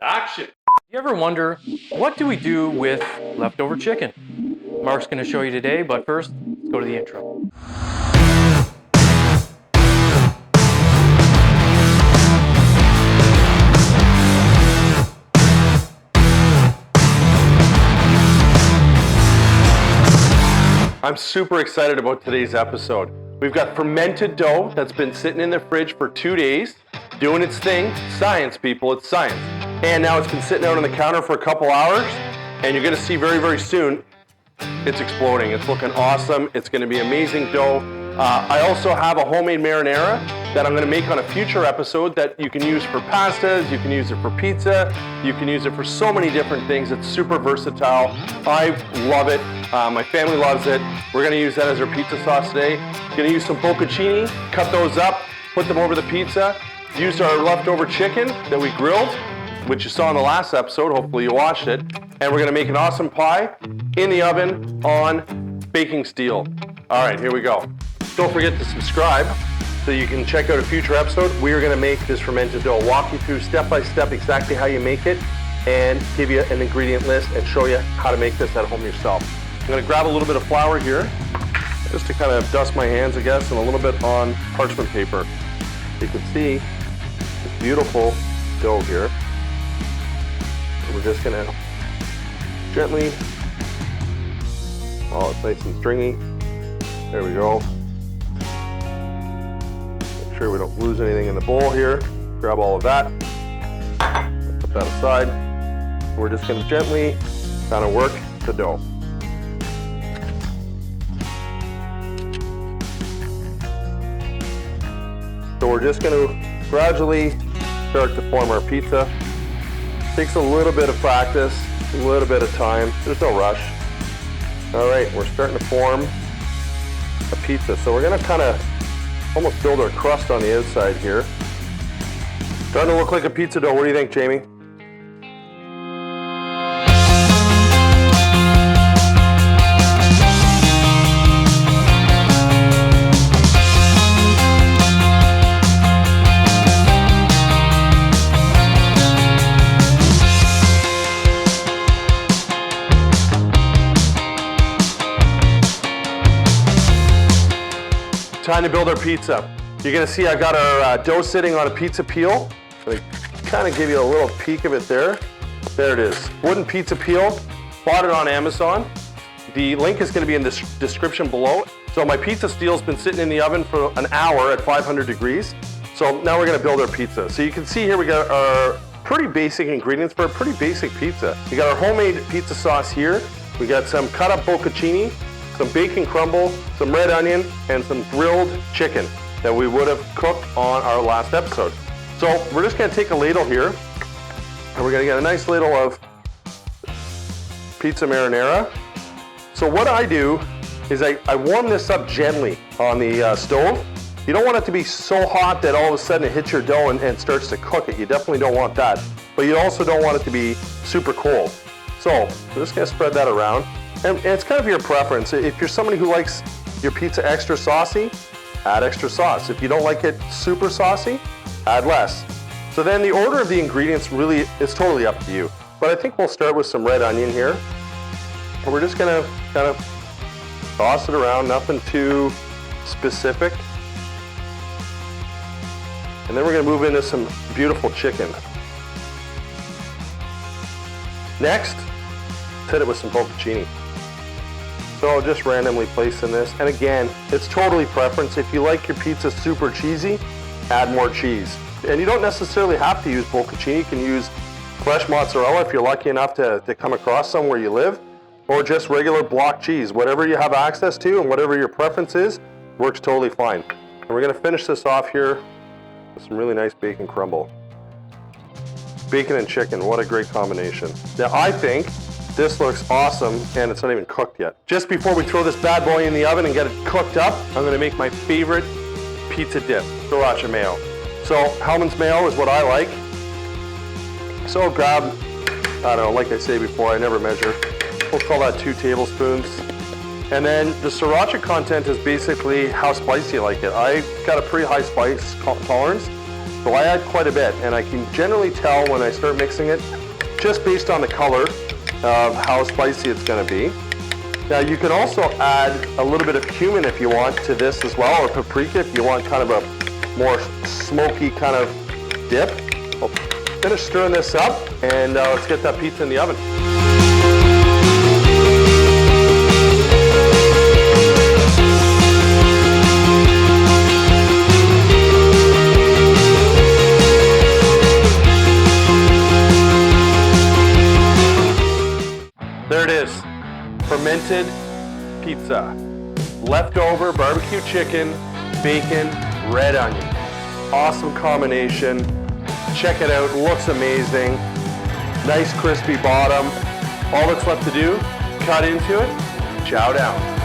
Action! You ever wonder, what do we do with leftover chicken? Marc's going to show you today, but first, let's go to the intro. I'm super excited about today's episode. We've got fermented dough that's been sitting in the fridge for 2 days, doing its thing. Science, people, it's science. And now it's been sitting out on the counter for a couple hours, and you're gonna see very, very soon, it's exploding. It's looking awesome. It's gonna be amazing dough. I also have a homemade marinara that I'm gonna make on a future episode that you can use for pastas, you can use it for pizza, you can use it for so many different things. It's super versatile. I love it. My family loves it. We're gonna use that as our pizza sauce today. Gonna use some bocconcini, cut those up, put them over the pizza. Used our leftover chicken that we grilled, which you saw in the last episode, hopefully you watched it. And we're gonna make an awesome pie in the oven on baking steel. All right, here we go. Don't forget to subscribe so you can check out a future episode. We are gonna make this fermented dough, walk you through step by step exactly how you make it and give you an ingredient list and show you how to make this at home yourself. I'm gonna grab a little bit of flour here just to kind of dust my hands, I guess, and a little bit on parchment paper. You can see this beautiful dough here. We're just gonna gently, oh, it's nice and stringy. There we go. Make sure we don't lose anything in the bowl here. Grab all of that. Put that aside. We're just gonna gently kind of work the dough. So we're just gonna gradually start to form our pizza. Takes a little bit of practice, a little bit of time. There's no rush. All right, we're starting to form a pizza. So we're gonna kind of almost build our crust on the outside here. Starting to look like a pizza dough. What do you think, Jamie? Time to build our pizza. You're gonna see I got our dough sitting on a pizza peel. I kind of give you a little peek of it there. There it is, wooden pizza peel. Bought it on Amazon. The link is gonna be in the description below. So my pizza steel's been sitting in the oven for an hour at 500 degrees. So now we're gonna build our pizza. So you can see here we got our pretty basic ingredients for a pretty basic pizza. We got our homemade pizza sauce here. We got some cut up bocconcini, some bacon crumble, some red onion, and some grilled chicken that we would have cooked on our last episode. So we're just gonna take a ladle here, and we're gonna get a nice ladle of pizza marinara. So what I do is I warm this up gently on the stove. You don't want it to be so hot that all of a sudden it hits your dough and starts to cook it. You definitely don't want that. But you also don't want it to be super cold. So we're just gonna spread that around. And it's kind of your preference. If you're somebody who likes your pizza extra saucy, add extra sauce. If you don't like it super saucy, add less. So then the order of the ingredients really is totally up to you. But I think we'll start with some red onion here. And we're just gonna kind of toss it around, nothing too specific. And then we're gonna move into some beautiful chicken. Next, hit it with some bocconcini. So just randomly placing this. And again, it's totally preference. If you like your pizza super cheesy, add more cheese. And you don't necessarily have to use bocconcini. You can use fresh mozzarella if you're lucky enough to come across some where you live, or just regular block cheese. Whatever you have access to and whatever your preference is, works totally fine. And we're gonna finish this off here with some really nice bacon crumble. Bacon and chicken, what a great combination. Now I think this looks awesome, and it's not even cooked yet. Just before we throw this bad boy in the oven and get it cooked up, I'm gonna make my favorite pizza dip, sriracha mayo. So Hellmann's mayo is what I like. So grab, I don't know, like I say before, I never measure. We'll call that 2 tablespoons. And then the sriracha content is basically how spicy you like it. I got a pretty high spice tolerance, So I add quite a bit, and I can generally tell when I start mixing it just based on the color of how spicy it's going to be. Now you can also add a little bit of cumin if you want to this as well, or paprika if you want kind of a more smoky kind of dip. I'll finish stirring this up, and let's get that pizza in the oven. There it is, fermented pizza. Leftover barbecue chicken, bacon, red onion. Awesome combination. Check it out, looks amazing. Nice crispy bottom. All that's left to do, cut into it, chow down.